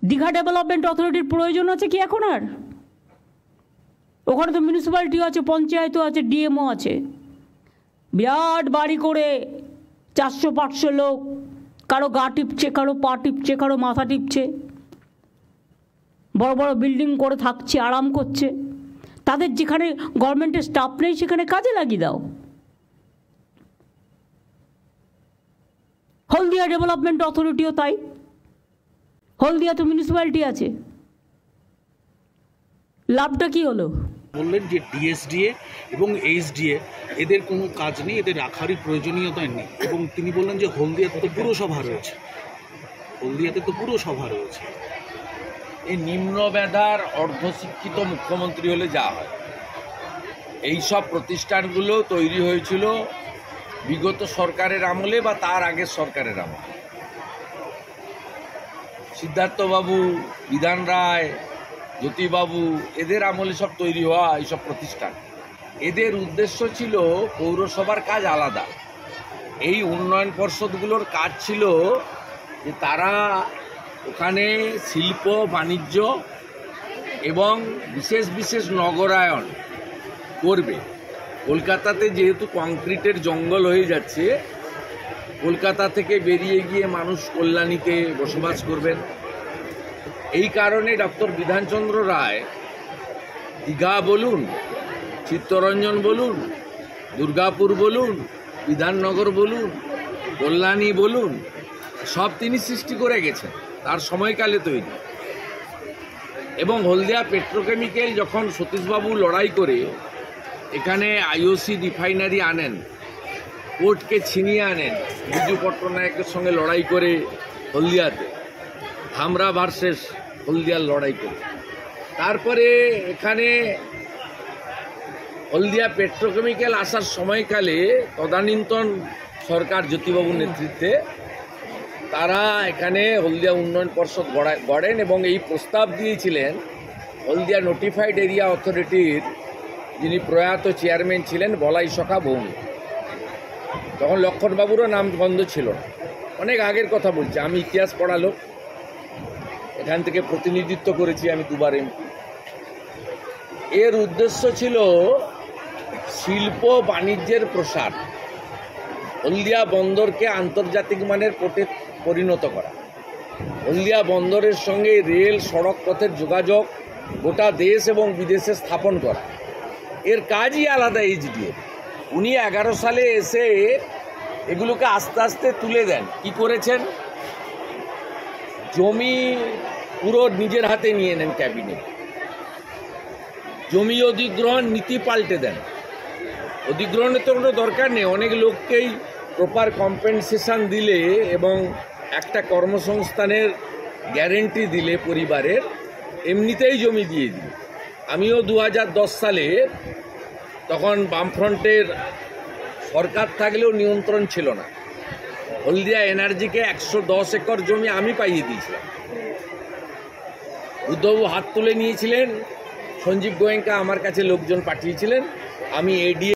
Digha development অথরিটির প্রয়োজন আছে কি এখন আর? ওখানে তো মিউনিসিপ্যালিটিও আছে, পঞ্চায়েতও আছে, ডিএমও আছে। বিরাট বাড়ি করে 400-500 লোক, কারো গা টিপছে, কারো পা টিপছে, কারো মাথা টিপছে, বড় বড় বিল্ডিং করে থাকছে, আরাম করছে। তাদের যেখানে গভর্নমেন্টের স্টাফ নেই সেখানে কাজে লাগিয়ে দাও। হলদিয়া ডেভেলপমেন্ট অথরিটিও তাই, হলদিয়া তো মিউনিসিপ্যালিটি আছে। লাভটা কি হলো? বললেন যে ডিএসডিএ এবং এইচডিএ এদের কোনো কাজ নেই, এদের রাখারই প্রয়োজনীয়তা নেই। এবং তিনি বললেন যে হলদিয়াতে তো পুরসভা রয়েছে, হলদিয়াতে তো পুরসভা রয়েছে। এই নিম্ন মেধার অর্ধশিক্ষিত মুখ্যমন্ত্রী হলে যা হয়, এই সব প্রতিষ্ঠানগুলো তৈরি হয়েছিল বিগত সরকারের আমলে বা তার আগের সরকারের আমলে। সিদ্ধার্থবাবু, বিধান রায়, জ্যোতিবাবু এদের আমলে সব তৈরি হওয়া এইসব প্রতিষ্ঠান। এদের উদ্দেশ্য ছিল পৌরসভার কাজ আলাদা। এই উন্নয়ন পর্ষদগুলোর কাজ ছিল যে তারা ওখানে শিল্প বাণিজ্য এবং বিশেষ বিশেষ নগরায়ন করবে। কলকাতাতে যেহেতু কংক্রিটের জঙ্গল হয়ে যাচ্ছে, কলকাতা থেকে বেরিয়ে গিয়ে মানুষ কল্যাণীতে বসবাস করবেন। এই কারণে ডক্টর বিধানচন্দ্র রায় দীঘা বলুন, চিত্তরঞ্জন বলুন, দুর্গাপুর বলুন, বিধাননগর বলুন, কল্যাণী বলুন, সব তিনি সৃষ্টি করে গেছেন তার সময়কালে তৈরি। এবং হলদিয়া পেট্রোকেমিক্যাল যখন সতীশবাবু লড়াই করে এখানে আইওসি রিফাইনারি আনেন, কোর্টকে ছিনিয়ে আনেন বিজু পট্টনায়কের সঙ্গে লড়াই করে হলদিয়াতে, ধামরা ভার্সেস হলদিয়ার লড়াই করে, তারপরে এখানে হলদিয়া পেট্রোকেমিক্যাল আসার সময়কালে তদানীন্তন সরকার জ্যোতিবাবুর নেতৃত্বে তারা এখানে হলদিয়া উন্নয়ন পর্ষদ গড়েন এবং এই প্রস্তাব দিয়েছিলেন হলদিয়া নোটিফাইড এরিয়া অথরিটির যিনি প্রয়াত চেয়ারম্যান ছিলেন বলাই সখা ভৌমিক। তখন লক্ষণবাবুরও নাম বন্ধ ছিল না, অনেক আগের কথা বলছি। আমি ইতিহাস পড়ালো, এখান থেকে প্রতিনিধিত্ব করেছি আমি দুবার এমপি। এর উদ্দেশ্য ছিল শিল্প বাণিজ্যের প্রসার, হলদিয়া বন্দরকে আন্তর্জাতিক মানের পোর্টে পরিণত করা, হলদিয়া বন্দরের সঙ্গে রেল সড়ক পথের যোগাযোগ গোটা দেশ এবং বিদেশে স্থাপন করা। এর কাজই আলাদা এইচডিএ। উনি 11 সালে এসে এগুলোকে আস্তে আস্তে তুলে দেন। কি করেছেন? জমি পুরো নিজের হাতে নিয়ে নেন ক্যাবিনেট, জমি অধিগ্রহণ নীতি পাল্টে দেন। অধিগ্রহণের তো কোনো দরকার নেই, অনেক লোককেই প্রপার কম্পেনসেশন দিলে এবং একটা কর্মসংস্থানের গ্যারেন্টি দিলে পরিবারের, এমনিতেই জমি দিয়ে দিল। আমিও 2010 সালে, তখন বামফ্রন্টের সরকার থাকলেও নিয়ন্ত্রণ ছিল না, হলদিয়া এনার্জিকে 110 একর জমি আমি পাইয়ে দিয়েছিলাম। বুদ্ধবাবু হাত তুলে নিয়েছিলেন, সঞ্জীব গোয়েঙ্কা আমার কাছে লোকজন পাঠিয়েছিলেন, আমি এডি